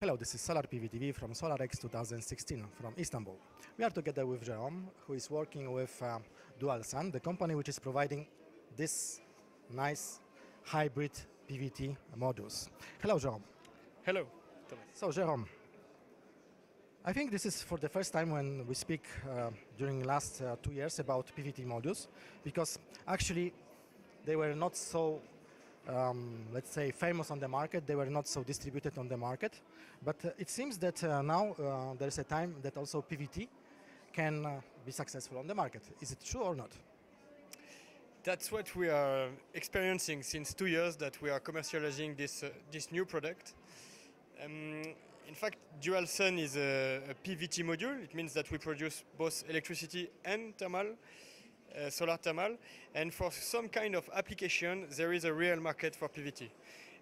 Hello, this is Solar PV from SolarX 2016 from Istanbul. We are together with Jerome, who is working with DualSun, the company which is providing this nice hybrid PVT modules. Hello, Jerome. Hello, Thomas. So, Jerome, I think this is for the first time when we speak during last 2 years about PVT modules, because actually they were not so let's say, famous on the market. They were not so distributed on the market. But it seems that now there is a time that also PVT can be successful on the market. Is it true or not? That's what we are experiencing since 2 years that we are commercializing this new product. In fact, DualSun is a PVT module. It means that we produce both electricity and thermal, solar thermal, and for some kind of application there is a real market for PVT.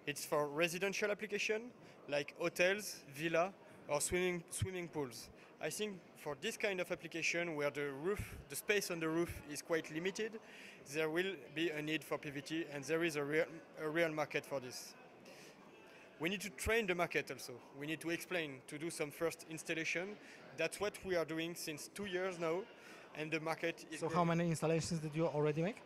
It's for residential application like hotels, villa or swimming pools. I think for this kind of application where the space on the roof is quite limited, there will be a need for PVT and there is a real market for this. We need to train the market also. We need to explain, to do some first installation. That's what we are doing since 2 years now. And the market is. So how many installations did you already make?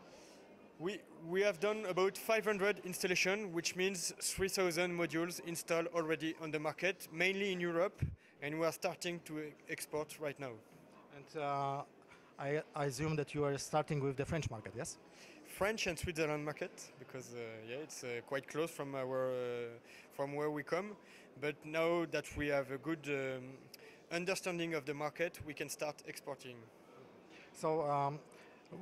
We have done about 500 installation, which means 3,000 modules installed already on the market, mainly in Europe, and we are starting to export right now. And I assume that you are starting with the French market, yes? French and Switzerland market, because it's quite close from where we come. But now that we have a good understanding of the market, we can start exporting. So,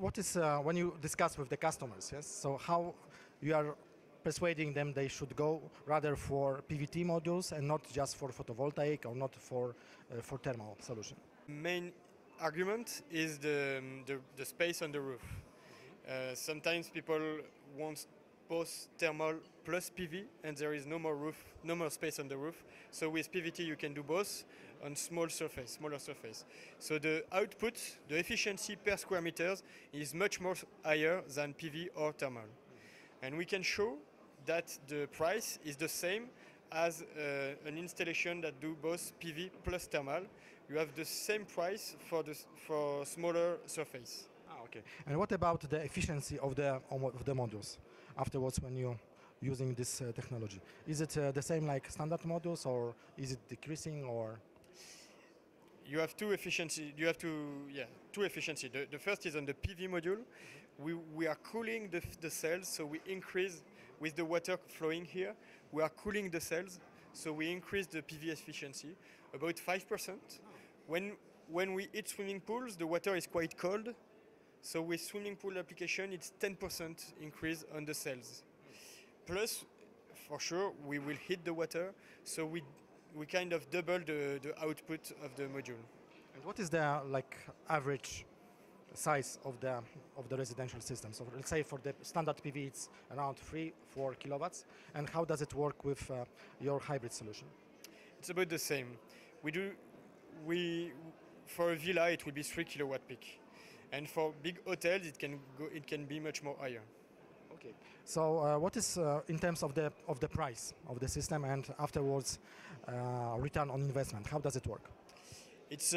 what is when you discuss with the customers? Yes. So, how you are persuading them they should go rather for PVT modules and not just for photovoltaic or not for thermal solution? Main argument is the space on the roof. Sometimes people want both thermal plus PV, and there is no more space on the roof. So with PVT you can do both on smaller surface. So the output, the efficiency per square meters is much more higher than PV or thermal. And we can show that the price is the same as an installation that do both PV plus thermal. You have the same price for smaller surface. Okay. And what about the efficiency of the modules afterwards when you're using this technology? Is it the same like standard modules, or is it decreasing, or? You have two efficiency. Two efficiency. The first is on the PV module. We are cooling the cells, so we increase with the water flowing here. We are cooling the cells, so we increase the PV efficiency about 5%. When we hit swimming pools, the water is quite cold. So with swimming pool application, it's 10% increase on the cells. Plus, for sure, we will heat the water, so we kind of double the output of the module. And what is the average size of the residential system? So let's say for the standard PV, it's around 3-4 kilowatts. And how does it work with your hybrid solution? It's about the same. For a villa, it will be 3 kilowatt peak. And for big hotels, it can be much more higher. Okay. So what is in terms of the price of the system and afterwards return on investment? How does it work? It's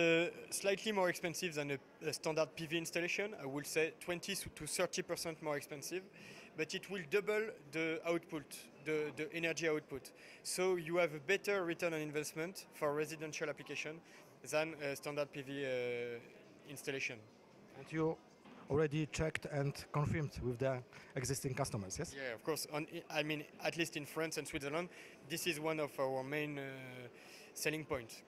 slightly more expensive than a standard PV installation. I would say 20 to 30% more expensive, but it will double the output, the energy output. So you have a better return on investment for residential application than a standard PV installation. And you already checked and confirmed with the existing customers, yes? Yeah, of course. At least in France and Switzerland, this is one of our main key selling point.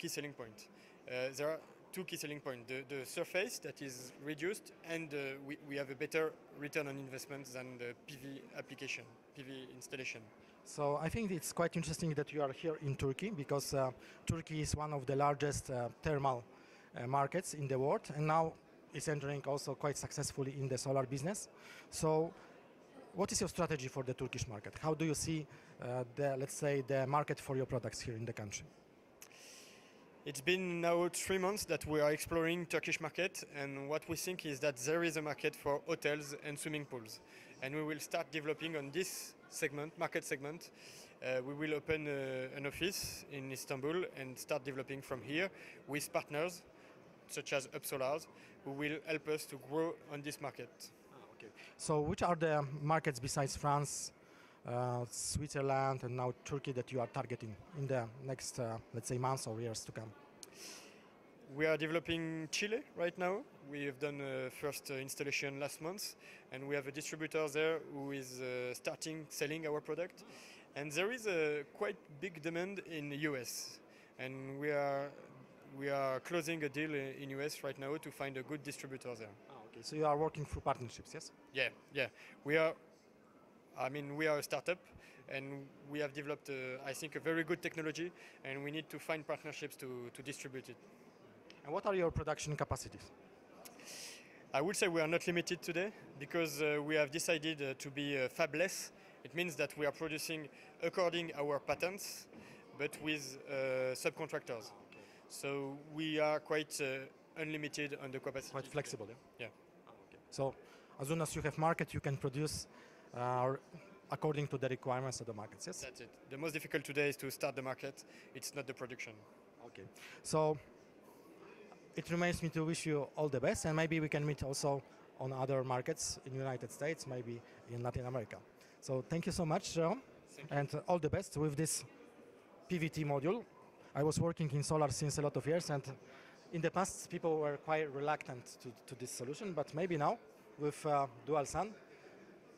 There are two key selling points. The surface that is reduced, and we have a better return on investment than the PV application, PV installation. So I think it's quite interesting that you are here in Turkey, because Turkey is one of the largest thermal markets in the world, and now is entering also quite successfully in the solar business. So what is your strategy for the Turkish market? How do you see the market for your products here in the country? It's been now 3 months that we are exploring Turkish market, and what we think is that there is a market for hotels and swimming pools. and we will start developing on this segment, market segment. We will open an office in Istanbul and start developing from here with partners such as Upsolars, who will help us to grow on this market. Okay. So which are the markets besides France, Switzerland, and now Turkey that you are targeting in the next, let's say, months or years to come? We are developing Chile right now. We have done a first installation last month, and we have a distributor there who is starting selling our product. And there is a quite big demand in the US, and we are closing a deal in US right now to find a good distributor there. Okay. So you are working through partnerships, yes? Yeah. We are a startup, and we have developed, I think, a very good technology, and we need to find partnerships to distribute it. And what are your production capacities? I would say we are not limited today because we have decided to be fabless. It means that we are producing according our patents, but with subcontractors. So we are quite unlimited on the capacity. Quite flexible, yeah? Yeah. Okay. So as soon as you have market, you can produce according to the requirements of the markets, yes? That's it. The most difficult today is to start the market. It's not the production. Okay. So it remains me to wish you all the best, and maybe we can meet also on other markets in the United States, maybe in Latin America. So thank you so much, Jerome, and all the best with this PVT module. I was working in solar since a lot of years, and in the past people were quite reluctant to this solution, but maybe now with DualSun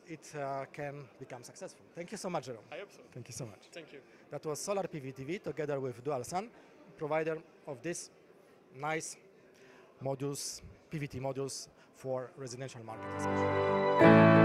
it can become successful. Thank you so much, Jerome. I hope so. Thank you so much. Thank you. That was Solar PVTV together with DualSun, provider of this nice modules, PVT modules for residential market especially.